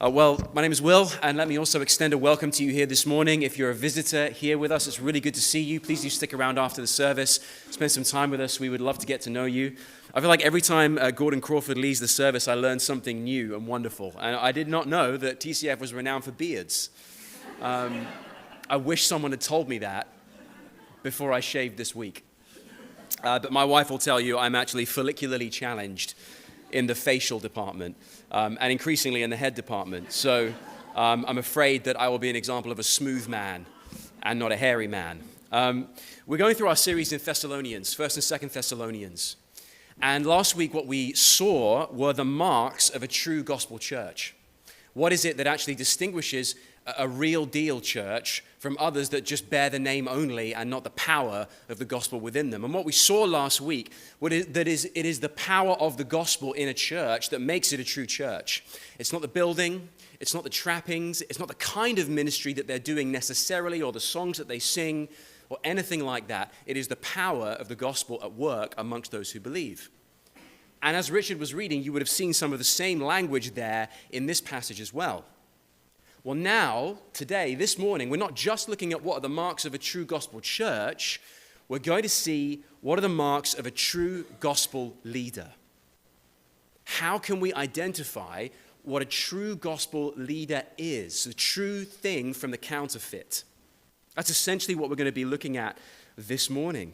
My name is Will, and let me also extend a welcome to you here this morning. If you're a visitor here with us, it's really good to see you. Please do stick around after the service, spend some time with us. We would love to get to know you. I feel like every time Gordon Crawford leads the service, I learn something new and wonderful. And I did not know that TCF was renowned for beards. I wish someone had told me that before I shaved this week. But my wife will tell you I'm actually follicularly challenged in the facial department, and increasingly in the head department. So I'm afraid that I will be an example of a smooth man and not a hairy man. We're going through our series in Thessalonians, 1st and 2nd Thessalonians. And last week what we saw were the marks of a true gospel church. What is it that actually distinguishes a real deal church from others that just bear the name only and not the power of the gospel within them? And what we saw last week, it is the power of the gospel in a church that makes it a true church. It's not the building, it's not the trappings, it's not the kind of ministry that they're doing necessarily, or the songs that they sing, or anything like that. It is the power of the gospel at work amongst those who believe. And as Richard was reading, you would have seen some of the same language there in this passage as well. Well, now, today, this morning, we're not just looking at what are the marks of a true gospel church. We're going to see what are the marks of a true gospel leader. How can we identify what a true gospel leader is, the true thing from the counterfeit? That's essentially what we're going to be looking at this morning.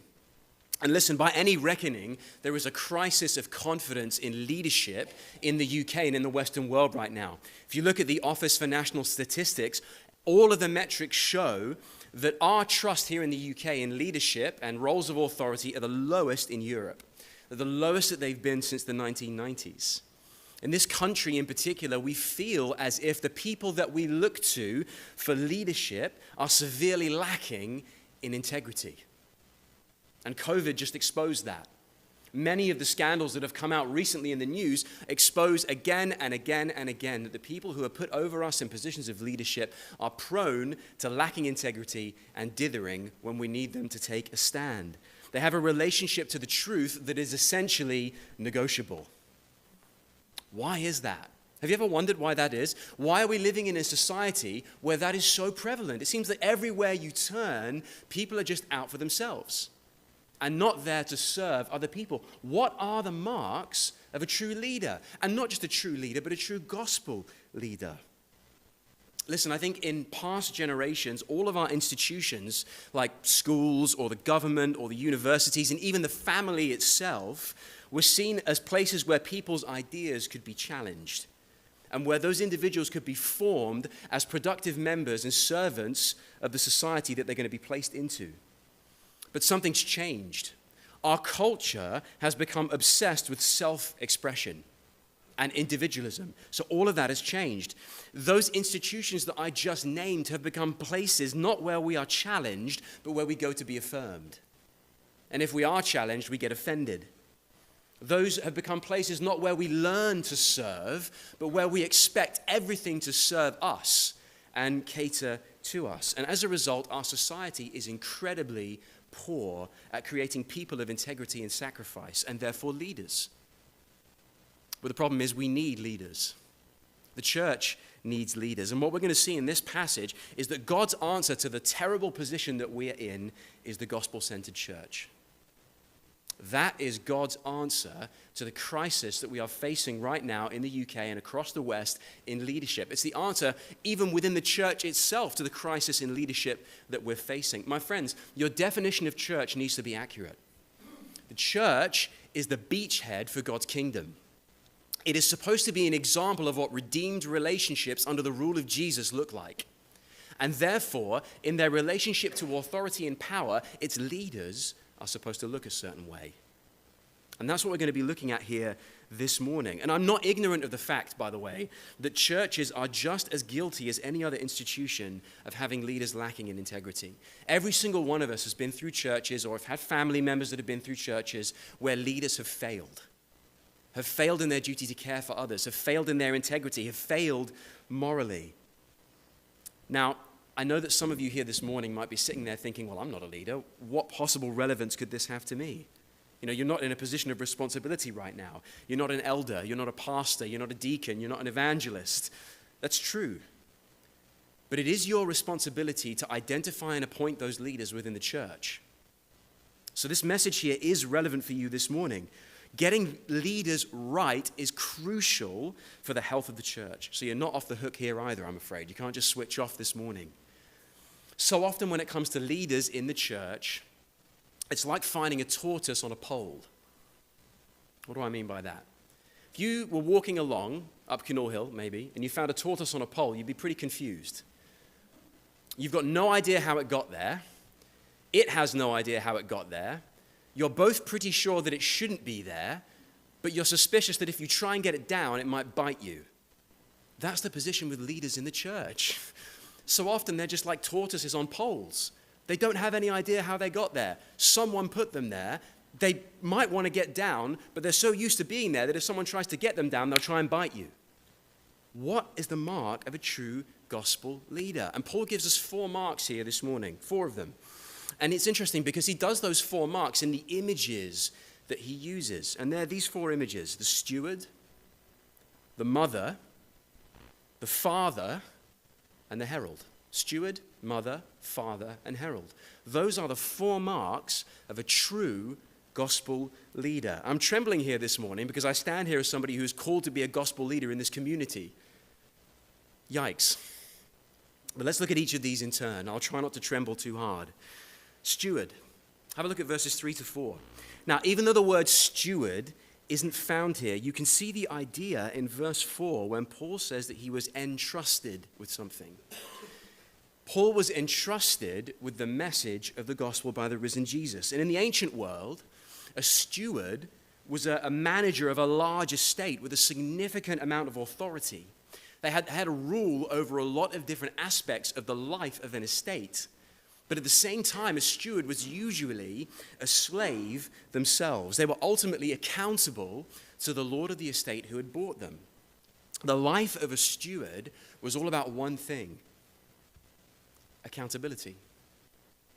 And listen, by any reckoning, there is a crisis of confidence in leadership in the UK and in the Western world right now. If you look at the Office for National Statistics, all of the metrics show that our trust here in the UK in leadership and roles of authority are the lowest in Europe. They're the lowest that they've been since the 1990s. In this country in particular, we feel as if the people that we look to for leadership are severely lacking in integrity. And COVID just exposed that. Many of the scandals that have come out recently in the news expose again and again and again that the people who are put over us in positions of leadership are prone to lacking integrity and dithering when we need them to take a stand. They have a relationship to the truth that is essentially negotiable. Why is that? Have you ever wondered why that is? Why are we living in a society where that is so prevalent? It seems that everywhere you turn, people are just out for themselves and not there to serve other people. What are the marks of a true leader? And not just a true leader, but a true gospel leader. Listen, I think in past generations, all of our institutions, like schools or the government or the universities and even the family itself, were seen as places where people's ideas could be challenged and where those individuals could be formed as productive members and servants of the society that they're going to be placed into. But something's changed. Our culture has become obsessed with self-expression and individualism. So all of that has changed. Those institutions that I just named have become places not where we are challenged, but where we go to be affirmed. And if we are challenged, we get offended. Those have become places not where we learn to serve, but where we expect everything to serve us and cater to us. And as a result, our society is incredibly poor at creating people of integrity and sacrifice, and therefore leaders. But the problem is we need leaders. The church needs leaders. And what we're going to see in this passage is that God's answer to the terrible position that we are in is the gospel-centered church. That is God's answer to the crisis that we are facing right now in the UK and across the West in leadership. It's the answer, even within the church itself, to the crisis in leadership that we're facing. My friends, your definition of church needs to be accurate. The church is the beachhead for God's kingdom. It is supposed to be an example of what redeemed relationships under the rule of Jesus look like. And therefore, in their relationship to authority and power, its leaders are supposed to look a certain way. And that's what we're going to be looking at here this morning. And I'm not ignorant of the fact, by the way, that churches are just as guilty as any other institution of having leaders lacking in integrity. Every single one of us has been through churches or have had family members that have been through churches where leaders have failed in their duty to care for others, have failed in their integrity, have failed morally. Now, I know that some of you here this morning might be sitting there thinking, well, I'm not a leader. What possible relevance could this have to me? You know, you're not in a position of responsibility right now. You're not an elder. You're not a pastor. You're not a deacon. You're not an evangelist. That's true. But it is your responsibility to identify and appoint those leaders within the church. So this message here is relevant for you this morning. Getting leaders right is crucial for the health of the church. So you're not off the hook here either, I'm afraid. You can't just switch off this morning. So often when it comes to leaders in the church, it's like finding a tortoise on a pole. What do I mean by that? If you were walking along up Canal Hill, maybe, and you found a tortoise on a pole, you'd be pretty confused. You've got no idea how it got there. It has no idea how it got there. You're both pretty sure that it shouldn't be there, but you're suspicious that if you try and get it down, it might bite you. That's the position with leaders in the church. So often they're just like tortoises on poles. They don't have any idea how they got there. Someone put them there. They might want to get down, but they're so used to being there that if someone tries to get them down, they'll try and bite you. What is the mark of a true gospel leader? And Paul gives us 4 marks here this morning, 4 of them. And it's interesting because he does those 4 marks in the images that he uses. And they're these 4 images: the steward, the mother, the father, and the herald. Steward, mother, father, and herald. Those are the 4 marks of a true gospel leader. I'm trembling here this morning because I stand here as somebody who's called to be a gospel leader in this community. Yikes. But let's look at each of these in turn. I'll try not to tremble too hard. Steward. Have a look at verses 3 to 4. Now, even though the word steward isn't found here, you can see the idea in verse 4 when Paul says that he was entrusted with something. Paul was entrusted with the message of the gospel by the risen Jesus. And in the ancient world, a steward was a manager of a large estate with a significant amount of authority. They had a rule over a lot of different aspects of the life of an estate. But at the same time, a steward was usually a slave themselves. They were ultimately accountable to the lord of the estate who had bought them. The life of a steward was all about one thing: accountability.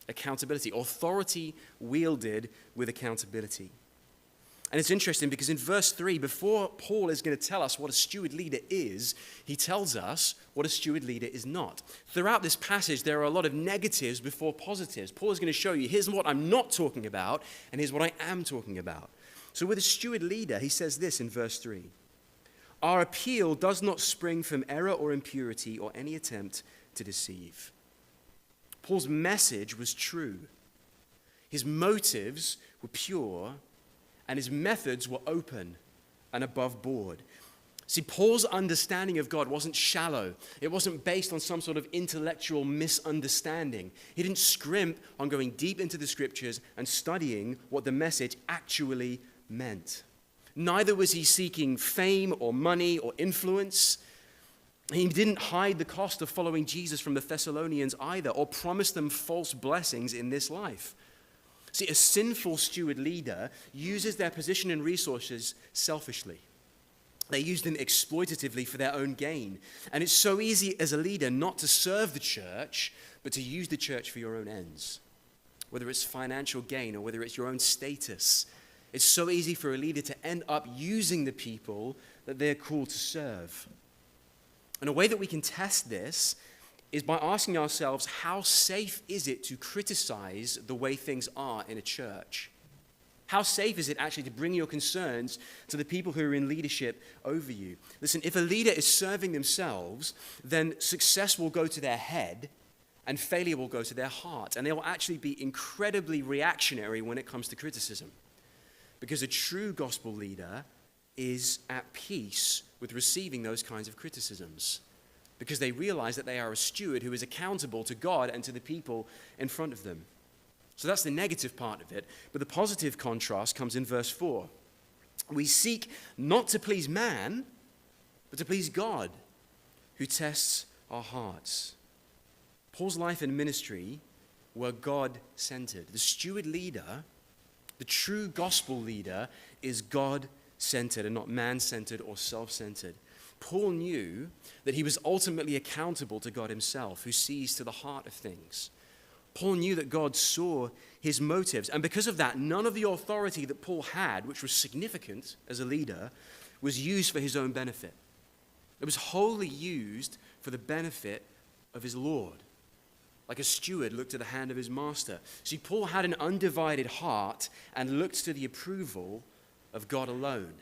Accountability. Authority wielded with accountability. And it's interesting because in verse 3, before Paul is going to tell us what a steward leader is, he tells us what a steward leader is not. Throughout this passage, there are a lot of negatives before positives. Paul is going to show you, here's what I'm not talking about, and here's what I am talking about. So with a steward leader, he says this in verse 3. Our appeal does not spring from error or impurity or any attempt to deceive. Paul's message was true. His motives were pure, and his methods were open and above board. See, Paul's understanding of God wasn't shallow. It wasn't based on some sort of intellectual misunderstanding. He didn't scrimp on going deep into the scriptures and studying what the message actually meant. Neither was he seeking fame or money or influence. He didn't hide the cost of following Jesus from the Thessalonians either, or promise them false blessings in this life. See, a sinful steward leader uses their position and resources selfishly. They use them exploitatively for their own gain. And it's so easy as a leader not to serve the church, but to use the church for your own ends. Whether it's financial gain or whether it's your own status. It's so easy for a leader to end up using the people that they're called to serve. And a way that we can test this is by asking ourselves, how safe is it to criticize the way things are in a church? How safe is it actually to bring your concerns to the people who are in leadership over you? Listen, if a leader is serving themselves, then success will go to their head and failure will go to their heart. And they will actually be incredibly reactionary when it comes to criticism. Because a true gospel leader is at peace with receiving those kinds of criticisms, because they realize that they are a steward who is accountable to God and to the people in front of them. So that's the negative part of it. But the positive contrast comes in verse 4. We seek not to please man, but to please God, who tests our hearts. Paul's life and ministry were God-centered. The steward leader, the true gospel leader, is God-centered and not man-centered or self-centered. Paul knew that he was ultimately accountable to God himself, who sees to the heart of things. Paul knew that God saw his motives, and because of that, none of the authority that Paul had, which was significant as a leader, was used for his own benefit. It was wholly used for the benefit of his Lord, like a steward looked to the hand of his master. See, Paul had an undivided heart and looked to the approval of God alone.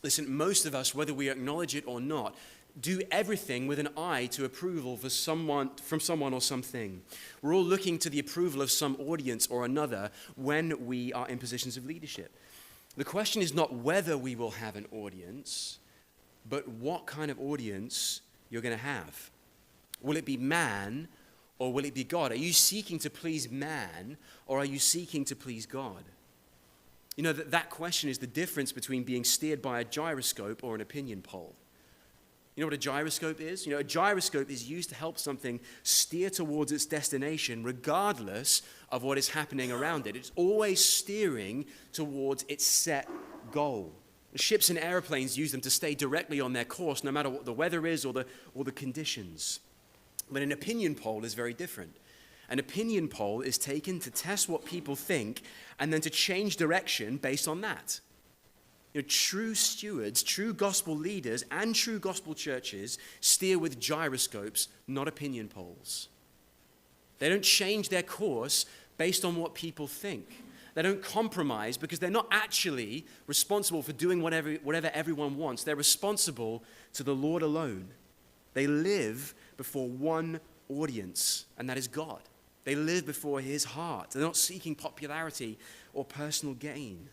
Listen, most of us, whether we acknowledge it or not, do everything with an eye to approval from someone or something. We're all looking to the approval of some audience or another when we are in positions of leadership. The question is not whether we will have an audience, but what kind of audience you're going to have. Will it be man or will it be God? Are you seeking to please man or are you seeking to please God? You know, that question is the difference between being steered by a gyroscope or an opinion pole. You know what a gyroscope is? You know, a gyroscope is used to help something steer towards its destination regardless of what is happening around it. It's always steering towards its set goal. Ships and airplanes use them to stay directly on their course no matter what the weather is or the conditions. But an opinion pole is very different. An opinion pole is taken to test what people think and then to change direction based on that. You know, true stewards, true gospel leaders, and true gospel churches steer with gyroscopes, not opinion poles. They don't change their course based on what people think. They don't compromise because they're not actually responsible for doing whatever everyone wants. They're responsible to the Lord alone. They live before one audience, and that is God. They live before his heart. They're not seeking popularity or personal gain.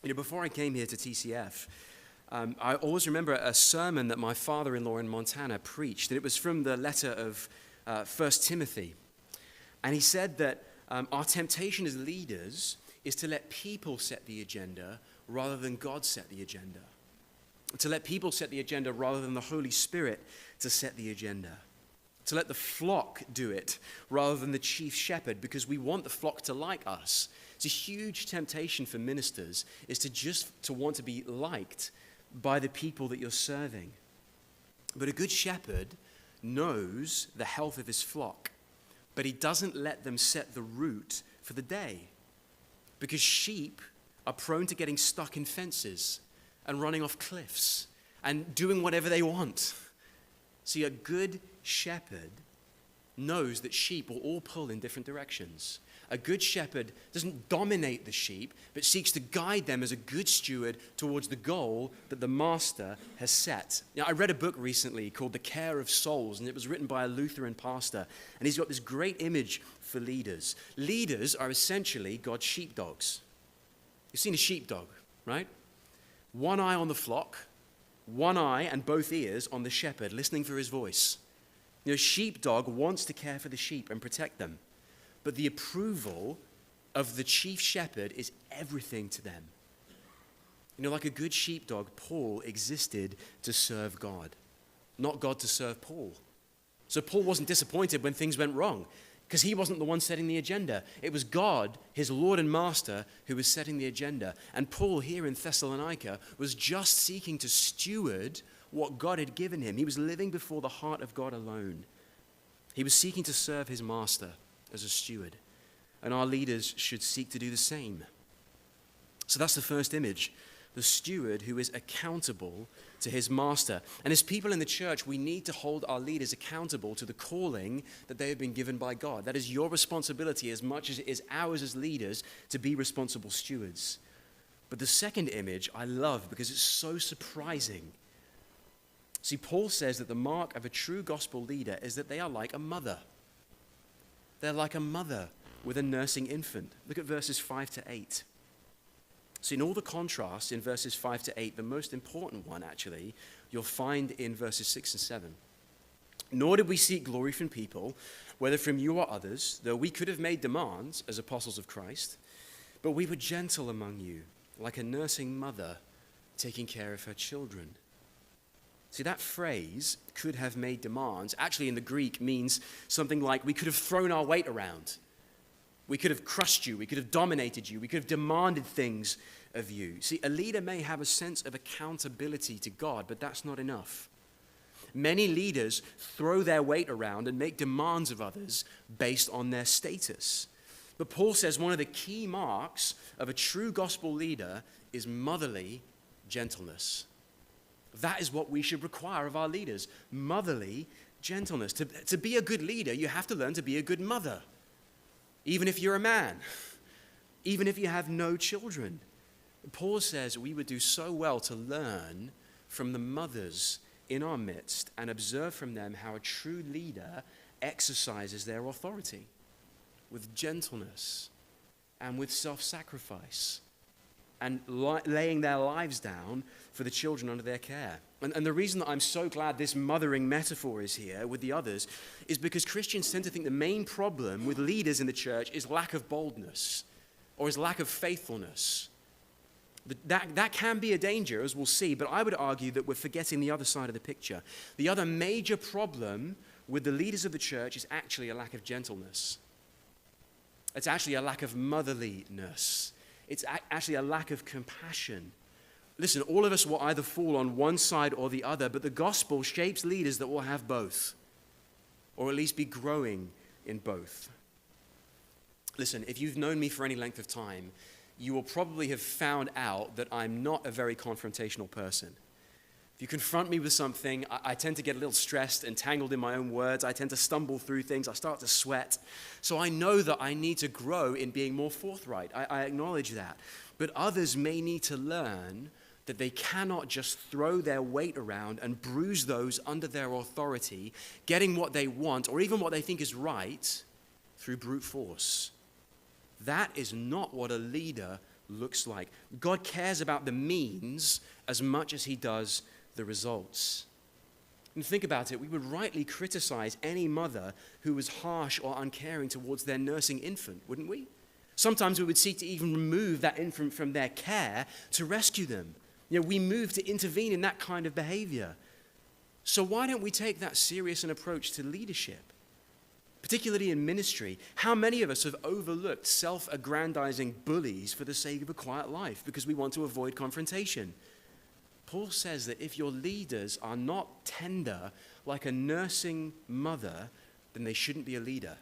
You know, before I came here to TCF, I always remember a sermon that my father-in-law in Montana preached, and it was from the letter of 1 Timothy. And he said that our temptation as leaders is to let people set the agenda rather than God set the agenda. To let people set the agenda rather than the Holy Spirit to set the agenda. To let the flock do it rather than the chief shepherd, because we want the flock to like us. It's a huge temptation for ministers is to want to be liked by the people that you're serving. But a good shepherd knows the health of his flock, but he doesn't let them set the route for the day, because sheep are prone to getting stuck in fences and running off cliffs and doing whatever they want. See, a good shepherd knows that sheep will all pull in different directions. A good shepherd doesn't dominate the sheep, but seeks to guide them as a good steward towards the goal that the master has set. Now, I read a book recently called The Care of Souls, and it was written by a Lutheran pastor, and he's got this great image for leaders. Leaders are essentially God's sheepdogs. You've seen a sheepdog, right? One eye on the flock, one eye and both ears on the shepherd, listening for his voice. You know, sheepdog wants to care for the sheep and protect them, but the approval of the chief shepherd is everything to them. You know, like a good sheepdog, Paul existed to serve God, not God to serve Paul. So Paul wasn't disappointed when things went wrong, because he wasn't the one setting the agenda. It was God, his Lord and Master, who was setting the agenda. And Paul here in Thessalonica was just seeking to steward what God had given him. He was living before the heart of God alone. He was seeking to serve his Master as a steward. And our leaders should seek to do the same. So that's the first image, the steward who is accountable to his master. And as people in the church, we need to hold our leaders accountable to the calling that they have been given by God. That is your responsibility as much as it is ours as leaders to be responsible stewards. But the second image I love because it's so surprising. See, Paul says that the mark of a true gospel leader is that they are like a mother. They're like a mother with a nursing infant. Look at verses 5 to 8. So in all the contrasts in verses 5 to 8, the most important one, actually, you'll find in verses 6 and 7. Nor did we seek glory from people, whether from you or others, though we could have made demands as apostles of Christ, but we were gentle among you, like a nursing mother taking care of her children. See, that phrase, could have made demands, actually in the Greek means something like we could have thrown our weight around. We could have crushed you. We could have dominated you. We could have demanded things of you. See, a leader may have a sense of accountability to God, but that's not enough. Many leaders throw their weight around and make demands of others based on their status. But Paul says one of the key marks of a true gospel leader is motherly gentleness. That is what we should require of our leaders, motherly gentleness. To be a good leader, you have to learn to be a good mother, even if you're a man, even if you have no children. Paul says we would do so well to learn from the mothers in our midst and observe from them how a true leader exercises their authority with gentleness and with self-sacrifice and laying their lives down for the children under their care. And the reason that I'm so glad this mothering metaphor is here with the others is because Christians tend to think the main problem with leaders in the church is lack of boldness or is lack of faithfulness. That can be a danger, as we'll see, but I would argue that we're forgetting the other side of the picture. The other major problem with the leaders of the church is actually a lack of gentleness. It's actually a lack of motherliness. It's actually a lack of compassion. Listen, all of us will either fall on one side or the other, but the gospel shapes leaders that will have both, or at least be growing in both. Listen, if you've known me for any length of time, you will probably have found out that I'm not a very confrontational person. If you confront me with something, I tend to get a little stressed and tangled in my own words. I tend to stumble through things. I start to sweat. So I know that I need to grow in being more forthright. I acknowledge that. But others may need to learn that they cannot just throw their weight around and bruise those under their authority, getting what they want or even what they think is right through brute force. That is not what a leader looks like. God cares about the means as much as he does the results. And think about it, we would rightly criticize any mother who was harsh or uncaring towards their nursing infant, wouldn't we? Sometimes we would seek to even remove that infant from their care to rescue them. We move to intervene in that kind of behavior. So why don't we take that serious an approach to leadership? Particularly in ministry, how many of us have overlooked self-aggrandizing bullies for the sake of a quiet life because we want to avoid confrontation? Paul says that if your leaders are not tender like a nursing mother, then they shouldn't be a leader.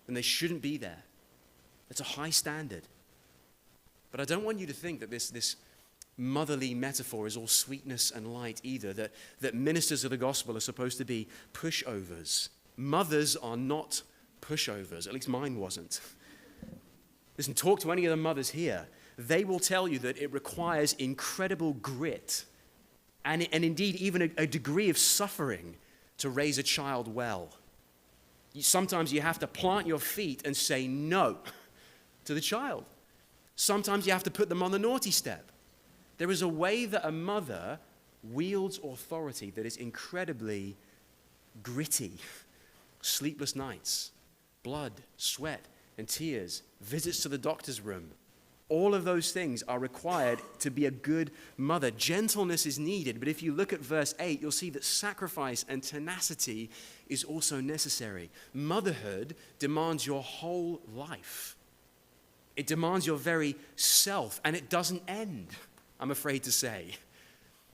Then they shouldn't be there. It's a high standard. But I don't want you to think that this motherly metaphor is all sweetness and light either, that ministers of the gospel are supposed to be pushovers. Mothers are not pushovers, at least mine wasn't. Listen, talk to any of the mothers here. They will tell you that it requires incredible grit and indeed even a degree of suffering to raise a child well. Sometimes you have to plant your feet and say no to the child. Sometimes you have to put them on the naughty step. There is a way that a mother wields authority that is incredibly gritty. Sleepless nights, blood, sweat, and tears, visits to the doctor's room. All of those things are required to be a good mother. Gentleness is needed, but if you look at verse 8, you'll see that sacrifice and tenacity is also necessary. Motherhood demands your whole life. It demands your very self, and it doesn't end, I'm afraid to say.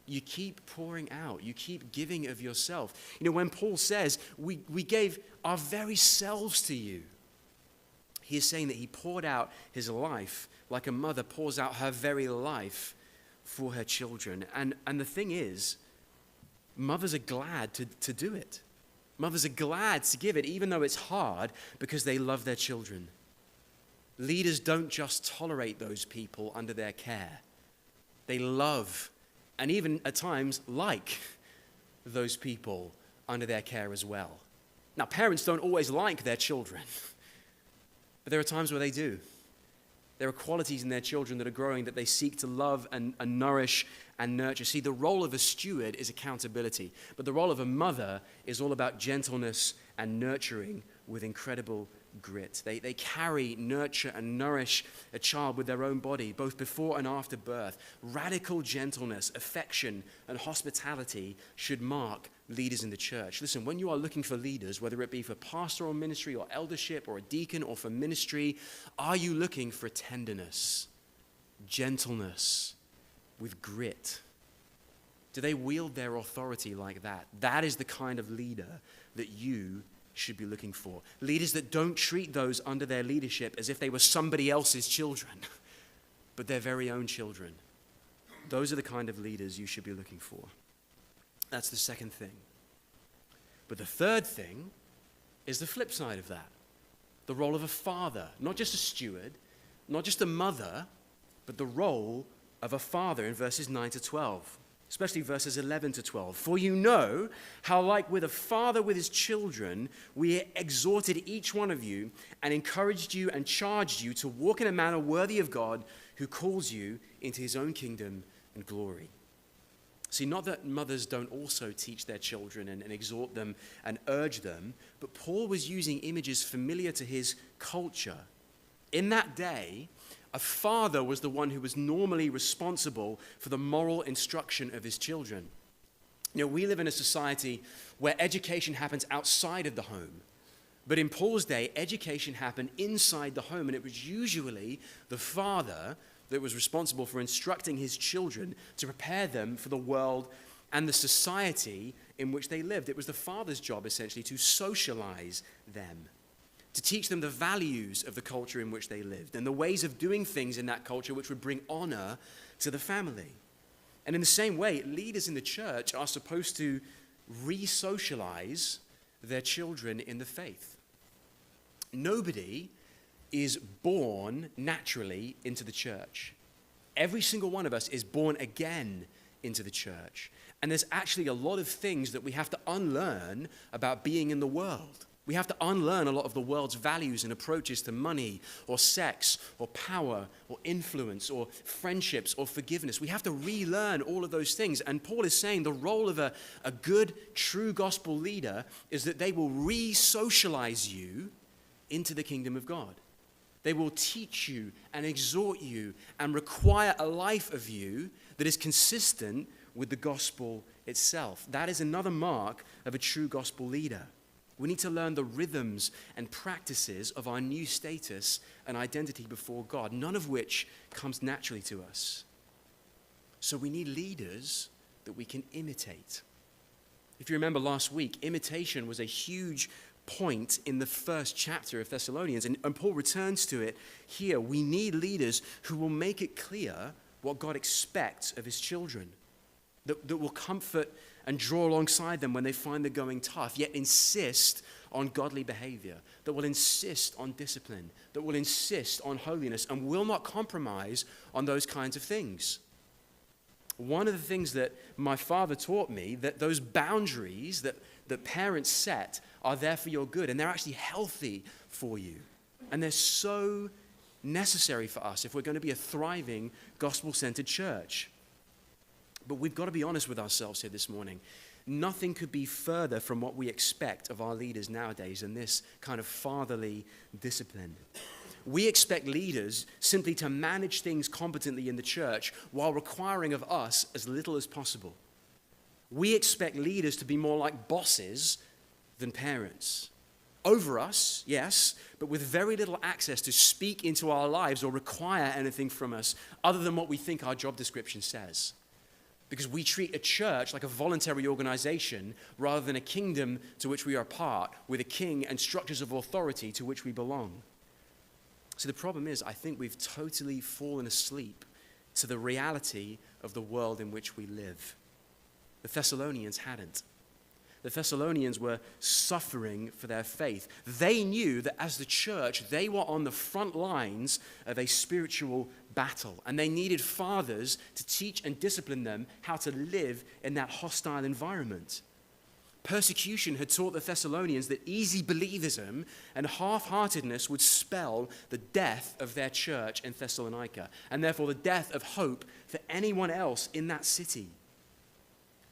You keep pouring out. You keep giving of yourself. When Paul says, we gave our very selves to you, he is saying that he poured out his life like a mother pours out her very life for her children. And the thing is, mothers are glad to do it. Mothers are glad to give it, even though it's hard, because they love their children. Leaders don't just tolerate those people under their care. They love and even at times like those people under their care as well. Now, parents don't always like their children, but there are times where they do. There are qualities in their children that are growing that they seek to love and nourish and nurture. See, the role of a steward is accountability, but the role of a mother is all about gentleness and nurturing with incredible grit. They carry, nurture, and nourish a child with their own body, both before and after birth. Radical gentleness, affection, and hospitality should mark leaders in the church. Listen, when you are looking for leaders, whether it be for pastoral ministry or eldership or a deacon or for ministry, are you looking for tenderness, gentleness, with grit? Do they wield their authority like that? That is the kind of leader that you should be looking for. Leaders that don't treat those under their leadership as if they were somebody else's children, but their very own children. those are the kind of leaders you should be looking for. That's the second thing. But the third thing is the flip side of that. The role of a father, not just a steward, not just a mother, but the role of a father in verses 9 to 12, especially verses 11 to 12. For you know how, like with a father with his children, we exhorted each one of you and encouraged you and charged you to walk in a manner worthy of God who calls you into his own kingdom and glory. See, not that mothers don't also teach their children and exhort them and urge them, but Paul was using images familiar to his culture. In that day, a father was the one who was normally responsible for the moral instruction of his children. You know, we live in a society where education happens outside of the home. But in Paul's day, education happened inside the home, and it was usually the father that was responsible for instructing his children to prepare them for the world and the society in which they lived. It was the father's job, essentially, to socialize them, to teach them the values of the culture in which they lived and the ways of doing things in that culture which would bring honor to the family. And in the same way, leaders in the church are supposed to re-socialize their children in the faith. Nobody is born naturally into the church. Every single one of us is born again into the church. And there's actually a lot of things that we have to unlearn about being in the world. We have to unlearn a lot of the world's values and approaches to money or sex or power or influence or friendships or forgiveness. We have to relearn all of those things. And Paul is saying the role of a good, true gospel leader is that they will re-socialize you into the kingdom of God. They will teach you and exhort you and require a life of you that is consistent with the gospel itself. That is another mark of a true gospel leader. We need to learn the rhythms and practices of our new status and identity before God, none of which comes naturally to us. So we need leaders that we can imitate. If you remember last week, imitation was a huge point in the first chapter of Thessalonians, and Paul returns to it here. We need leaders who will make it clear what God expects of his children, that will comfort and draw alongside them when they find the going tough, yet insist on godly behavior, that will insist on discipline, that will insist on holiness, and will not compromise on those kinds of things. One of the things that my father taught me, that those boundaries that parents set are there for your good, and they're actually healthy for you. And they're so necessary for us if we're going to be a thriving, gospel-centered church. But we've got to be honest with ourselves here this morning. Nothing could be further from what we expect of our leaders nowadays than this kind of fatherly discipline. We expect leaders simply to manage things competently in the church while requiring of us as little as possible. We expect leaders to be more like bosses than parents. Over us, yes, but with very little access to speak into our lives or require anything from us other than what we think our job description says. Because we treat a church like a voluntary organization rather than a kingdom to which we are part, with a king and structures of authority to which we belong. So the problem is, I think we've totally fallen asleep to the reality of the world in which we live. The Thessalonians hadn't. The Thessalonians were suffering for their faith. They knew that as the church, they were on the front lines of a spiritual battle, and they needed fathers to teach and discipline them how to live in that hostile environment. Persecution had taught the Thessalonians that easy believism and half-heartedness would spell the death of their church in Thessalonica, and therefore the death of hope for anyone else in that city.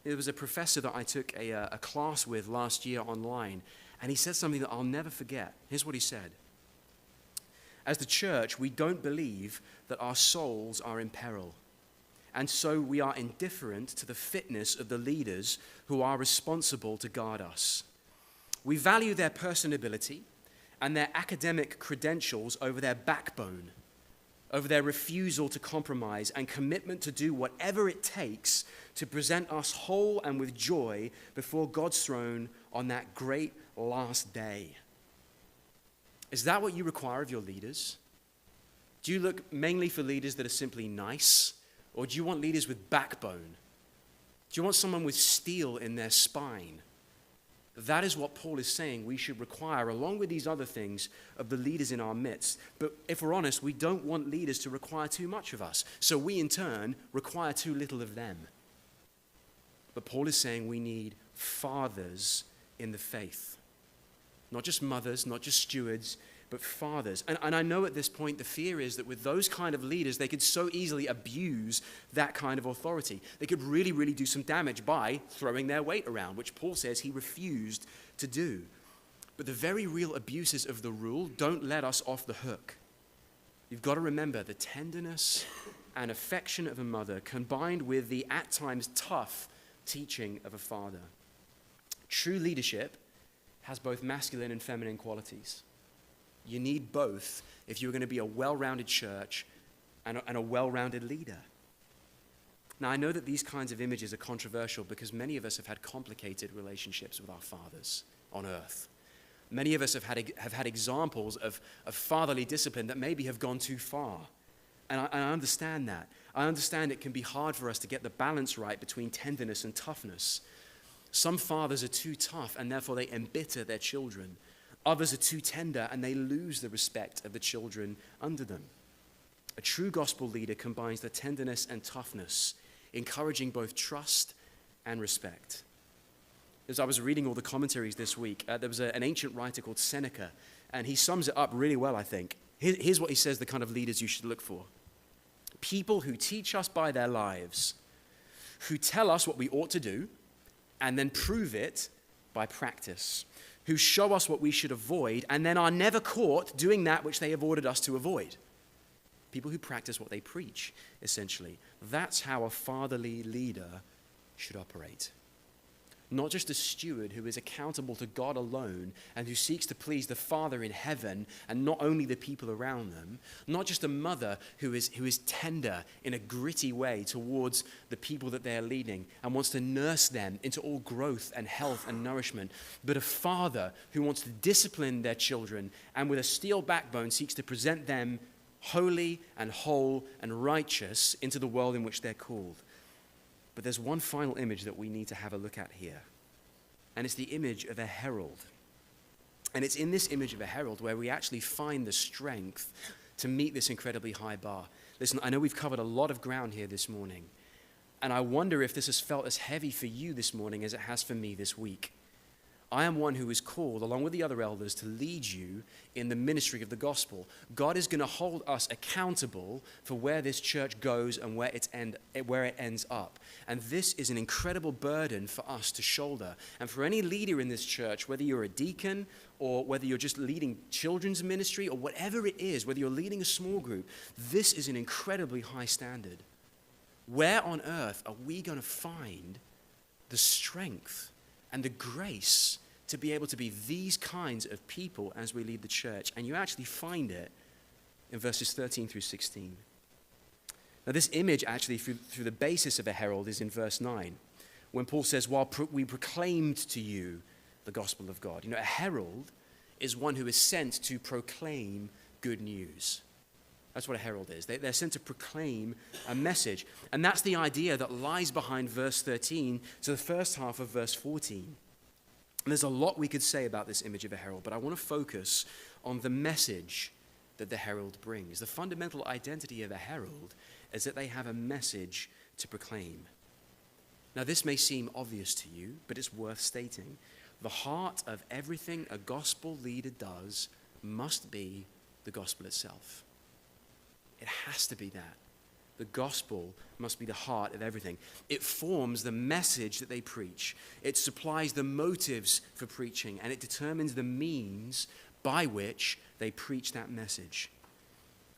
There was a professor that I took a class with last year online, and he said something that I'll never forget. Here's what he said. As the church, we don't believe that our souls are in peril, and so we are indifferent to the fitness of the leaders who are responsible to guard us. We value their personability and their academic credentials over their backbone, over their refusal to compromise and commitment to do whatever it takes to present us whole and with joy before God's throne on that great last day. Is that what you require of your leaders? Do you look mainly for leaders that are simply nice, Or do you want leaders with backbone? Do you want someone with steel in their spine? That is what Paul is saying we should require, along with these other things, of the leaders in our midst. But if we're honest, we don't want leaders to require too much of us. So we, in turn, require too little of them. But Paul is saying we need fathers in the faith. Not just mothers, not just stewards, but fathers. And I know at this point the fear is that with those kind of leaders, they could so easily abuse that kind of authority. They could really, really do some damage by throwing their weight around, which Paul says he refused to do. But the very real abuses of the rule don't let us off the hook. You've got to remember the tenderness and affection of a mother combined with the at times tough teaching of a father. True leadership has both masculine and feminine qualities. You need both if you're going to be a well-rounded church and a well-rounded leader. Now, I know that these kinds of images are controversial because many of us have had complicated relationships with our fathers on earth. Many of us have had examples of fatherly discipline that maybe have gone too far. And I understand that. I understand it can be hard for us to get the balance right between tenderness and toughness. Some fathers are too tough and therefore they embitter their children. Others are too tender and they lose the respect of the children under them. A true gospel leader combines the tenderness and toughness, encouraging both trust and respect. As I was reading all the commentaries this week, there was an ancient writer called Seneca, and he sums it up really well, I think. Here's what he says the kind of leaders you should look for. People who teach us by their lives, who tell us what we ought to do, and then prove it by practice, who show us what we should avoid and then are never caught doing that which they have ordered us to avoid. People who practice what they preach, essentially. That's how a fatherly leader should operate. Not just a steward who is accountable to God alone and who seeks to please the Father in heaven and not only the people around them. Not just a mother who is tender in a gritty way towards the people that they are leading and wants to nurse them into all growth and health and nourishment. But a father who wants to discipline their children and with a steel backbone seeks to present them holy and whole and righteous into the world in which they're called. But there's one final image that we need to have a look at here. And it's the image of a herald. And it's in this image of a herald where we actually find the strength to meet this incredibly high bar. Listen, I know we've covered a lot of ground here this morning. And I wonder if this has felt as heavy for you this morning as it has for me this week. I am one who is called, along with the other elders, to lead you in the ministry of the gospel. God is going to hold us accountable for where this church goes and where it ends up. And this is an incredible burden for us to shoulder. And for any leader in this church, whether you're a deacon or whether you're just leading children's ministry or whatever it is, whether you're leading a small group, this is an incredibly high standard. Where on earth are we going to find the strength and the grace to be able to be these kinds of people as we lead the church? And you actually find it in verses 13 through 16. Now this image actually through the basis of a herald is in verse 9, when Paul says, while we proclaimed to you the gospel of God. You know, a herald is one who is sent to proclaim good news. That's what a herald is. They're sent to proclaim a message. And that's the idea that lies behind verse 13 to the first half of verse 14. And there's a lot we could say about this image of a herald, but I want to focus on the message that the herald brings. The fundamental identity of a herald is that they have a message to proclaim. Now, this may seem obvious to you, but it's worth stating. The heart of everything a gospel leader does must be the gospel itself. It has to be that. The gospel must be the heart of everything. It forms the message that they preach. It supplies the motives for preaching, and it determines the means by which they preach that message.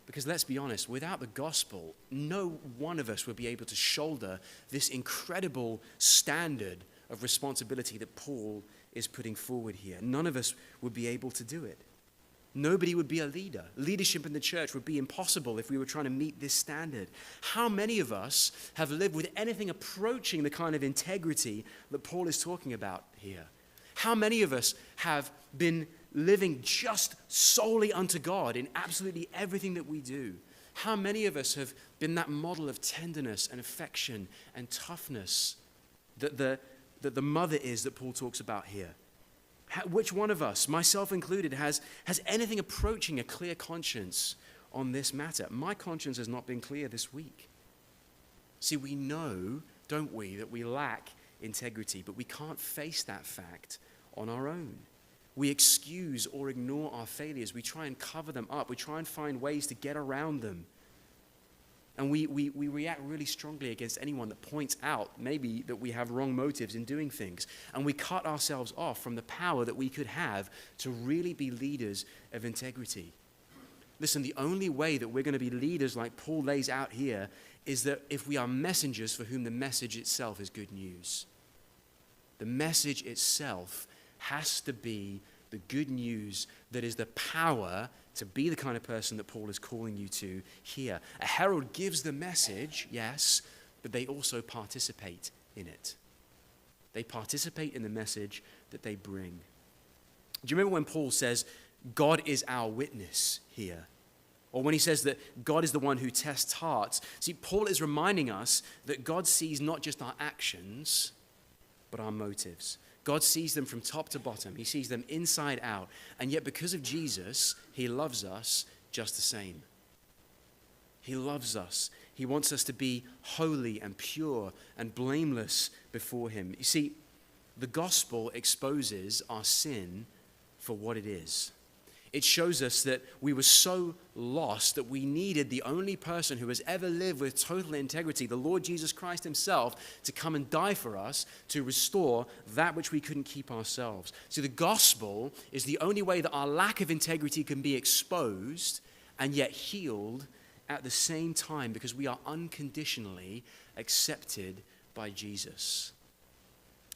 Because let's be honest, without the gospel, no one of us would be able to shoulder this incredible standard of responsibility that Paul is putting forward here. None of us would be able to do it. Nobody would be a leader. Leadership in the church would be impossible if we were trying to meet this standard. How many of us have lived with anything approaching the kind of integrity that Paul is talking about here? How many of us have been living just solely unto God in absolutely everything that we do? How many of us have been that model of tenderness and affection and toughness that the mother is that Paul talks about here? Which one of us, myself included, has anything approaching a clear conscience on this matter? My conscience has not been clear this week. See, we know, don't we, that we lack integrity, but we can't face that fact on our own. We excuse or ignore our failures. We try and cover them up. We try and find ways to get around them. And we react really strongly against anyone that points out maybe that we have wrong motives in doing things. And we cut ourselves off from the power that we could have to really be leaders of integrity. Listen, the only way that we're going to be leaders like Paul lays out here is that if we are messengers for whom the message itself is good news. The message itself has to be the good news that is the power to be the kind of person that Paul is calling you to here. A herald gives the message, yes, but they also participate in it. They participate in the message that they bring. Do you remember when Paul says, God is our witness here? Or when he says that God is the one who tests hearts. See, Paul is reminding us that God sees not just our actions, but our motives. God sees them from top to bottom. He sees them inside out. And yet because of Jesus, he loves us just the same. He loves us. He wants us to be holy and pure and blameless before him. You see, the gospel exposes our sin for what it is. It shows us that we were so lost that we needed the only person who has ever lived with total integrity, the Lord Jesus Christ himself, to come and die for us to restore that which we couldn't keep ourselves. So the gospel is the only way that our lack of integrity can be exposed and yet healed at the same time, because we are unconditionally accepted by Jesus.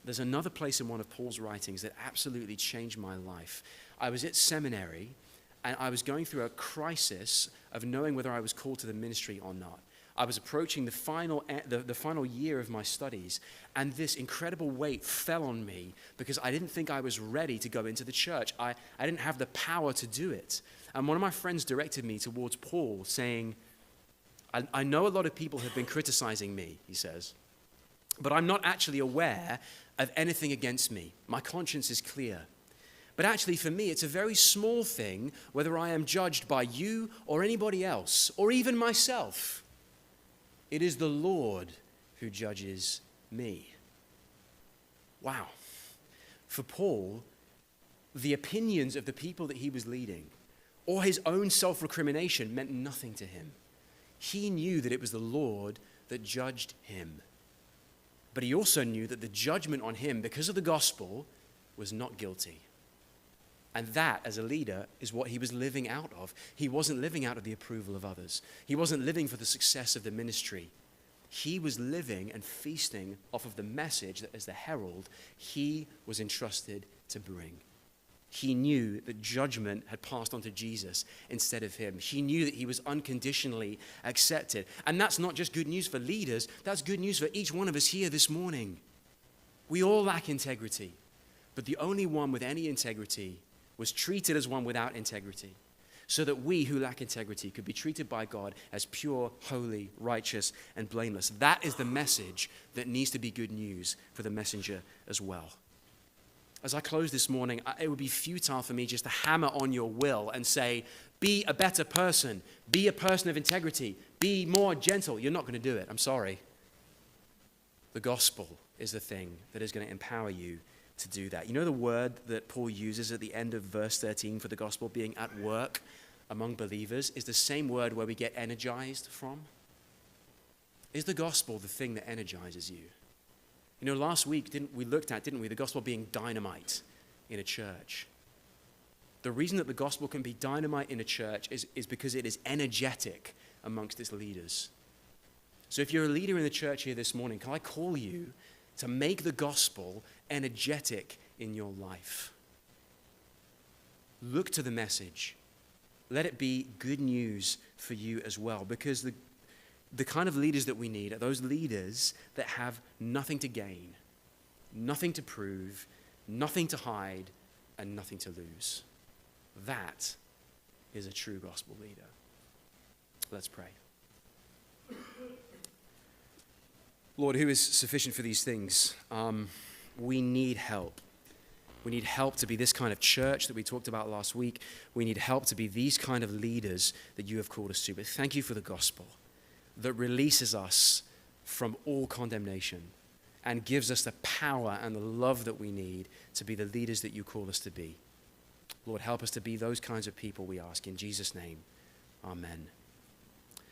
There's another place in one of Paul's writings that absolutely changed my life. I was at seminary, and I was going through a crisis of knowing whether I was called to the ministry or not. I was approaching the final year of my studies, and this incredible weight fell on me because I didn't think I was ready to go into the church. I didn't have the power to do it. And one of my friends directed me towards Paul, saying, I know a lot of people have been criticizing me, he says, but I'm not actually aware of anything against me. My conscience is clear. But actually, for me, it's a very small thing whether I am judged by you or anybody else, or even myself. It is the Lord who judges me. Wow. For Paul, the opinions of the people that he was leading, or his own self-recrimination, meant nothing to him. He knew that it was the Lord that judged him. But he also knew that the judgment on him, because of the gospel, was not guilty. And that, as a leader, is what he was living out of. He wasn't living out of the approval of others. He wasn't living for the success of the ministry. He was living and feasting off of the message that, as the herald, he was entrusted to bring. He knew that judgment had passed on to Jesus instead of him. He knew that he was unconditionally accepted. And that's not just good news for leaders, that's good news for each one of us here this morning. We all lack integrity, but the only one with any integrity was treated as one without integrity, so that we who lack integrity could be treated by God as pure, holy, righteous, and blameless. That is the message that needs to be good news for the messenger as well. As I close this morning, it would be futile for me just to hammer on your will and say, be a better person, be a person of integrity, be more gentle. You're not going to do it. I'm sorry. The gospel is the thing that is going to empower you to do that. You know the word that Paul uses at the end of verse 13 for the gospel being at work among believers is the same word where we get energized from? Is the gospel the thing that energizes you? You know, last week we looked at, didn't we, the gospel being dynamite in a church. The reason that the gospel can be dynamite in a church is because it is energetic amongst its leaders. So if you're a leader in the church here this morning, can I call you to make the gospel energetic in your life? Look to the message. Let it be good news for you as well, because the kind of leaders that we need are those leaders that have nothing to gain, nothing to prove, nothing to hide, and nothing to lose. That is a true gospel leader. Let's pray. Lord, who is sufficient for these things? We need help. We need help to be this kind of church that we talked about last week. We need help to be these kind of leaders that you have called us to. But thank you for the gospel that releases us from all condemnation and gives us the power and the love that we need to be the leaders that you call us to be. Lord, help us to be those kinds of people, we ask. In Jesus' name, amen.